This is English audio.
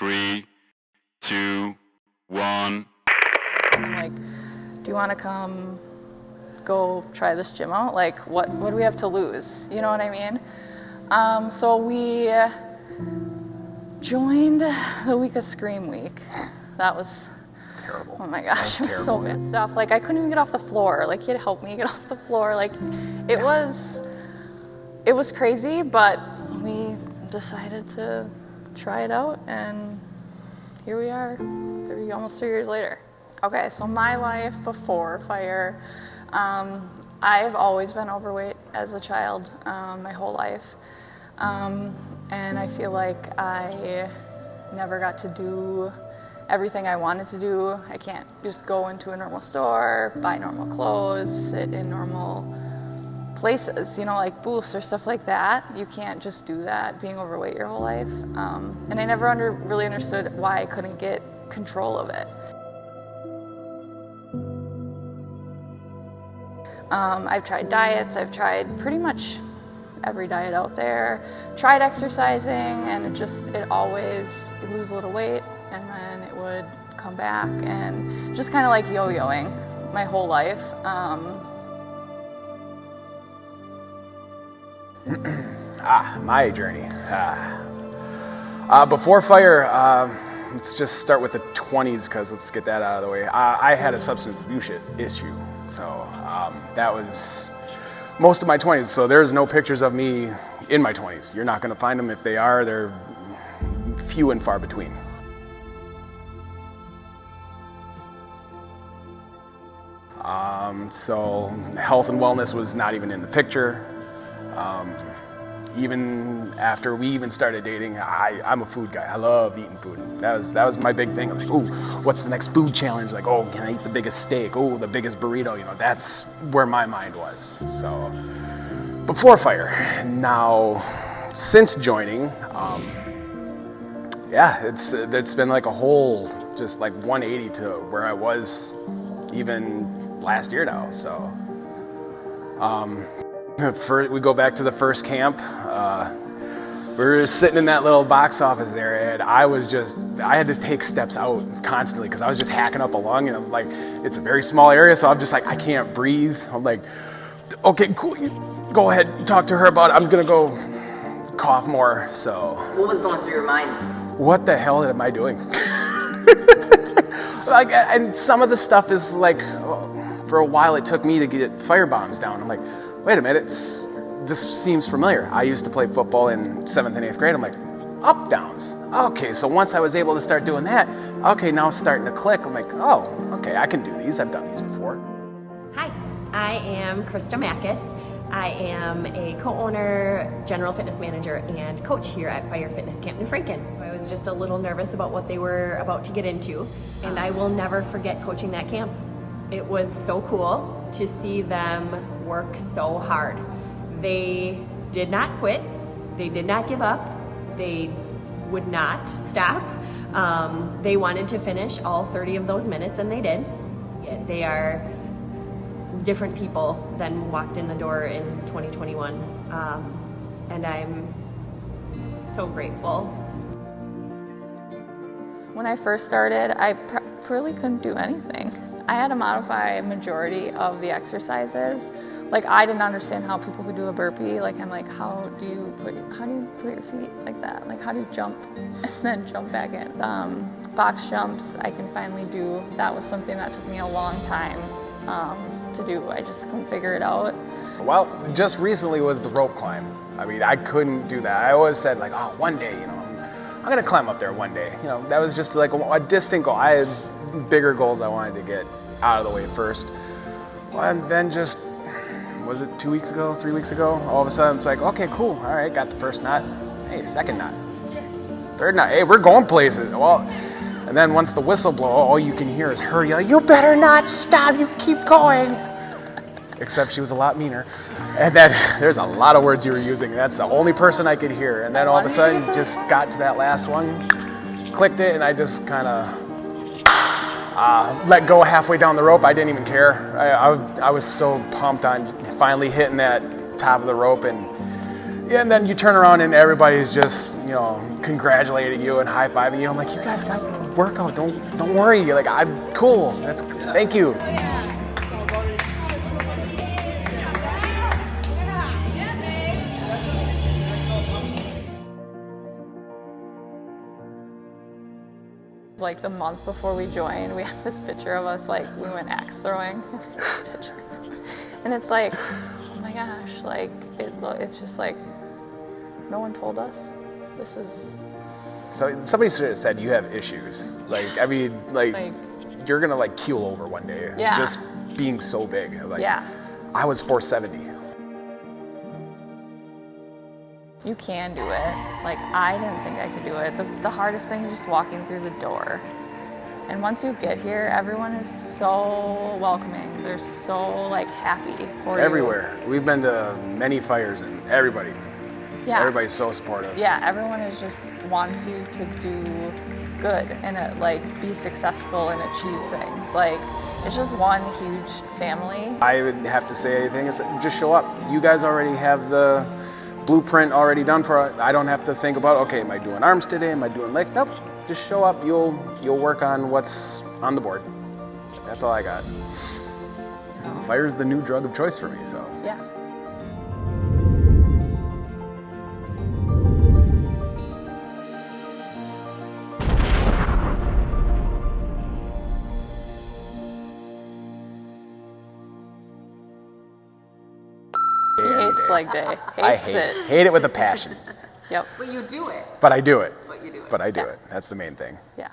3, 2, 1. I'm like, do you want to come go try this gym out? Like, what do we have to lose? You know what I mean? So we joined the week of Scream Week. That was terrible. Oh my gosh, it was terrible. so bad stuff. Like, I couldn't even get off the floor. Like, he had to help me get off the floor. Like, it was crazy, but we decided to try it out, and here we are, almost 3 years later. Okay, so my life before fire, I've always been overweight as a child, my whole life, and I feel like I never got to do everything I wanted to do. I can't just go into a normal store, buy normal clothes, sit in normal places, you know, like booths or stuff like that. You can't just do that being overweight your whole life. And I never really understood why I couldn't get control of it. I've tried diets, I've tried pretty much every diet out there, tried exercising, and it always, you'd lose a little weight and then it would come back, and just kind of like yo-yoing my whole life. My journey. Before fire, let's just start with the 20s, because let's get that out of the way. I had a substance abuse issue, so that was most of my 20s. So there's no pictures of me in my 20s. You're not going to find them. If they are, they're few and far between. So health and wellness was not even in the picture. Even after we even started dating, I'm a food guy. I love eating food. That was my big thing. Like, ooh, what's the next food challenge? Like, oh, can I eat the biggest steak? Oh, the biggest burrito. You know, that's where my mind was. So before fire. Now, since joining, it's been like a whole, just like 180 to where I was even last year now. So we go back to the first camp. We were sitting in that little box office there, and I had to take steps out constantly because I was just hacking up a lung, and I'm like, it's a very small area, so I'm just like, I can't breathe. I'm like, okay, cool, you go ahead, talk to her about it. I'm gonna go cough more. So what was going through your mind? What the hell am I doing? Like, and some of the stuff is like, for a while it took me to get fire bombs down. I'm like, wait a minute, this seems familiar. I used to play football in 7th and 8th grade. I'm like, up downs. Okay, so once I was able to start doing that, okay, now it's starting to click. I'm like, oh, okay, I can do these. I've done these before. Hi, I am Krista Mackis. I am a co-owner, general fitness manager, and coach here at Fire Fitness Camp New Franken. I was just a little nervous about what they were about to get into, and I will never forget coaching that camp. It was so cool to see them work so hard. They did not quit. They did not give up. They would not stop. They wanted to finish all 30 of those minutes, and they did. They are different people than walked in the door in 2021, and I'm so grateful. When I first started, I really couldn't do anything. I had to modify a majority of the exercises. Like, I didn't understand how people could do a burpee. Like, I'm like, how do you put your feet like that? Like, how do you jump and then jump back in? Box jumps I can finally do. That was something that took me a long time to do. I just couldn't figure it out. Well, just recently was the rope climb. I mean, I couldn't do that. I always said, like, oh, one day, you know, I'm gonna climb up there one day. You know, that was just like a distant goal. I had bigger goals I wanted to get out of the way first. Well, and then just, was it 2 weeks ago, 3 weeks ago? All of a sudden it's like, okay, cool, all right, got the first knot. Hey, second knot. Third knot, hey, we're going places. Well, and then once the whistle blows, all you can hear is her yelling, you better not stop, you keep going. Except she was a lot meaner. And then there's a lot of words you were using. That's the only person I could hear. And then all of a sudden just got to that last one, clicked it, and I just kind of let go halfway down the rope. I didn't even care. I was so pumped on finally hitting that top of the rope, and Yeah, and then you turn around and everybody's just, you know, congratulating you and high-fiving you. I'm like, you guys got a workout. Don't worry. Like, I'm cool. Thank you. Like the month before we joined, we have this picture of us, like we went axe throwing. And it's like, oh my gosh, like it's just like, no one told us. This is... So somebody should have said you have issues. Like, I mean, like you're gonna like keel over one day. Yeah. Just being so big. Like, yeah. I was 470. You can do it. Like, I didn't think I could do it. The hardest thing is just walking through the door. And once you get here, everyone is so welcoming. They're so, like, happy for you. Everywhere. We've been to many fires and everybody's so supportive. Yeah, everyone is just wants you to do good and, like, be successful and achieve things. Like, it's just one huge family. I would have to say anything. It's just show up. You guys already have the blueprint already done for it. I don't have to think about, okay, am I doing arms today? Am I doing legs? Nope. Just show up. You'll work on what's on the board. That's all I got. Fire's the new drug of choice for me, so. Yeah. He hates leg day. I hate it with a passion. Yep. But you do it. But I do it. But you do it. But I do it. That's the main thing. Yeah.